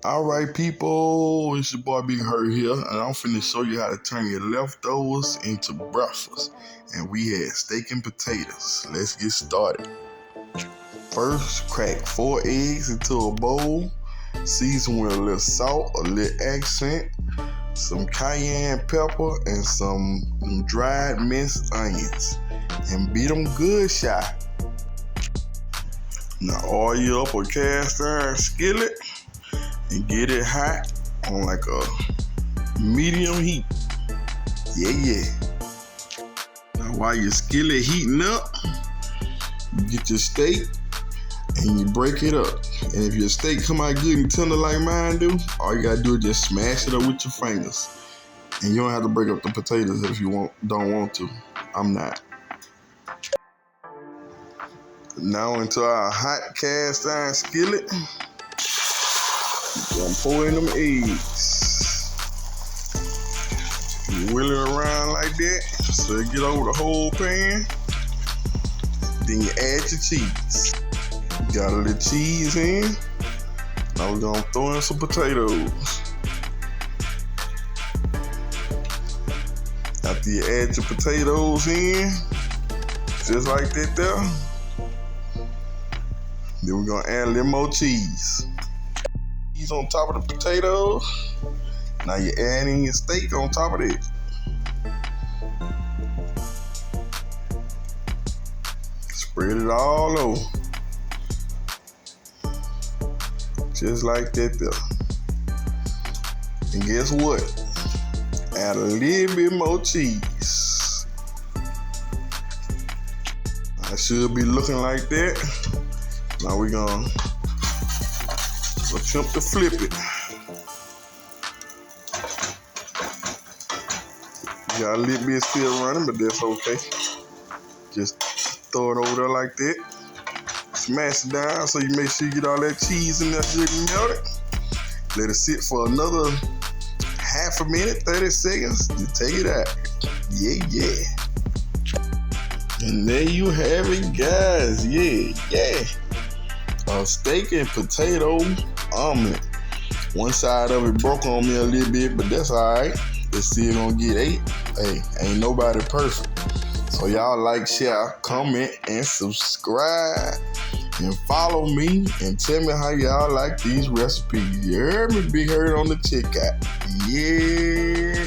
Alright people, it's your boy Big Hurt here, and I'm finna show you how to turn your leftovers into breakfast. And we had steak and potatoes. Let's get started. First, crack 4 eggs into a bowl, season with a little salt, a little accent, some cayenne pepper, and some dried minced onions. And beat them good shot. Now oil up a cast iron skillet and get it hot on like a medium heat. Yeah. Now while your skillet heating up, you get your steak and you break it up. And if your steak come out good and tender like mine do, all you gotta do is just smash it up with your fingers. And you don't have to break up the potatoes if you don't want to. I'm not. Now into our hot cast iron skillet, you're gonna pour in them eggs. You wheel it around like that so it get over the whole pan. Then you add your cheese. You got a little cheese in. Now we're gonna throw in some potatoes. After you add your potatoes in, just like that there, then we're gonna add a little more cheese. Cheese on top of the potatoes. Now you're adding your steak on top of it. Spread it all over. Just like that there. And guess what? Add a little bit more cheese. I should be looking like that. Now we're gonna attempt to flip it. You got a little bit still running, but that's okay. Just throw it over there like that. Smash it down so you make sure you get all that cheese in there so you can melt it. Let it sit for another half a minute, 30 seconds. You take it out. Yeah. And there you have it, guys. Yeah. A steak and potato omelet. One side of it broke on me a little bit, but that's alright. It's still gonna get ate. Hey, ain't nobody perfect. So y'all like, share, comment, and subscribe. And follow me and tell me how y'all like these recipes. You heard me, Big Hurt on the checkout. Yeah.